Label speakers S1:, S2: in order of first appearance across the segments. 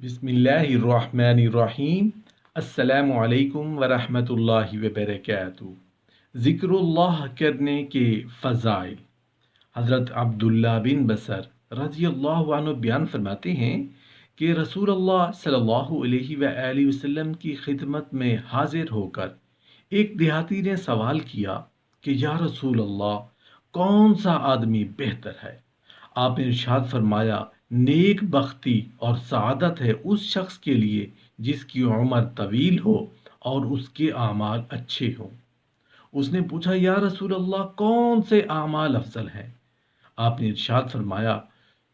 S1: بسم اللہ الرحمن الرحیم۔ السلام علیکم ورحمۃ اللہ وبرکاتہ۔ ذکر اللہ کرنے کے فضائل۔ حضرت عبداللہ بن بصر رضی اللہ عنہ بیان فرماتے ہیں کہ رسول اللہ صلی اللہ علیہ وآلہ وسلم کی خدمت میں حاضر ہو کر ایک دیہاتی نے سوال کیا کہ یا رسول اللہ، کون سا آدمی بہتر ہے؟ آپ نے ارشاد فرمایا، نیک بختی اور سعادت ہے اس شخص کے لیے جس کی عمر طویل ہو اور اس کے اعمال اچھے ہوں۔ اس نے پوچھا، یا رسول اللہ، کون سے اعمال افضل ہیں؟ آپ نے ارشاد فرمایا،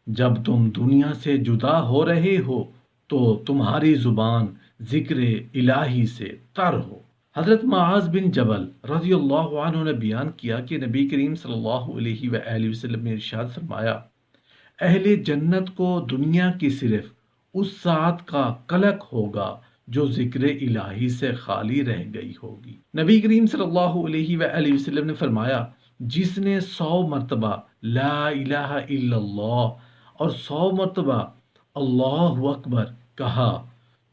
S1: جب تم دنیا سے جدا ہو رہے ہو تو تمہاری زبان ذکر الہی سے تر ہو۔ حضرت معاذ بن جبل رضی اللہ عنہ نے بیان کیا کہ نبی کریم صلی اللہ علیہ وآلہ وسلم نے ارشاد فرمایا، اہل جنت کو دنیا کی صرف اس ساعت کا قلق ہوگا جو ذکر الہی سے خالی رہ گئی ہوگی۔ نبی کریم صلی اللہ علیہ وآلہ وسلم نے فرمایا، جس نے 100 مرتبہ لا الہ الا اللہ اور 100 مرتبہ اللہ اکبر کہا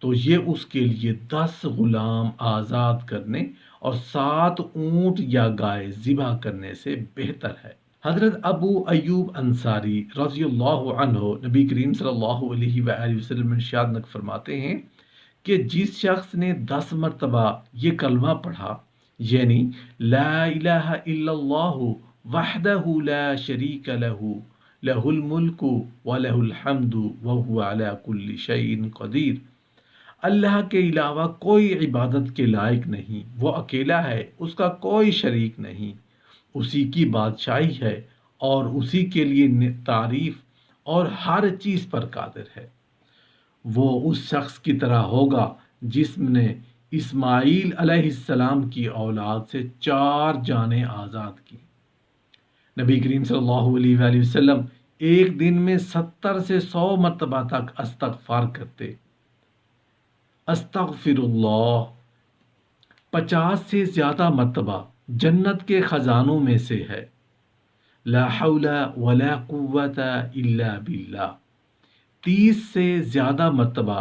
S1: تو یہ اس کے لیے 10 غلام آزاد کرنے اور 7 اونٹ یا گائے ذبح کرنے سے بہتر ہے۔ حضرت ابو ایوب انصاری رضی اللہ عنہ نبی کریم صلی اللہ علیہ وآلہ وسلم ارشاد نقل فرماتے ہیں کہ جس شخص نے 10 مرتبہ یہ کلمہ پڑھا، یعنی لا الہ الا اللہ وحدہ لا شریک لہ لہ الملک ولہ الحمد وہو علی کل شیء قدیر، اللہ کے علاوہ کوئی عبادت کے لائق نہیں، وہ اکیلا ہے، اس کا کوئی شریک نہیں، اسی کی بادشاہی ہے اور اسی کے لیے تعریف اور ہر چیز پر قادر ہے۔ وہ اس شخص کی طرح ہوگا جس نے اسماعیل علیہ السلام کی اولاد سے 4 جانیں آزاد کی۔ نبی کریم صلی اللہ علیہ وآلہ وسلم ایک دن میں 70 سے 100 مرتبہ تک استغفار کرتے۔ استغفر اللہ 50 سے زیادہ مرتبہ جنت کے خزانوں میں سے ہے۔ لا حول ولا قوت الا باللہ 30 سے زیادہ مرتبہ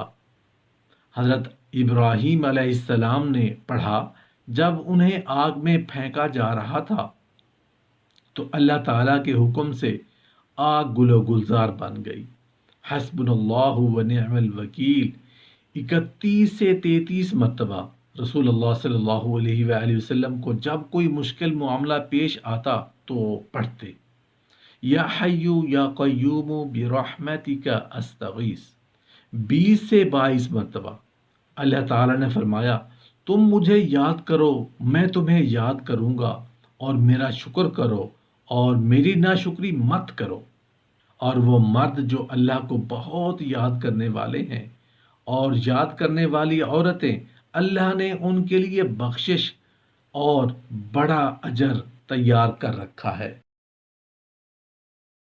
S1: حضرت ابراہیم علیہ السلام نے پڑھا جب انہیں آگ میں پھینکا جا رہا تھا تو اللہ تعالیٰ کے حکم سے آگ گل و گلزار بن گئی۔ حسبنا اللہ و نعم الوکیل 31 سے 33 مرتبہ رسول اللہ صلی اللہ علیہ وآلہ وسلم کو جب کوئی مشکل معاملہ پیش آتا تو پڑھتے، یا حی یا قیوم برحمتک استغیث 20 سے 22 مرتبہ۔ اللہ تعالیٰ نے فرمایا، تم مجھے یاد کرو میں تمہیں یاد کروں گا، اور میرا شکر کرو اور میری ناشکری مت کرو۔ اور وہ مرد جو اللہ کو بہت یاد کرنے والے ہیں اور یاد کرنے والی عورتیں، اللہ نے ان کے لیے بخشش اور بڑا اجر تیار کر رکھا ہے۔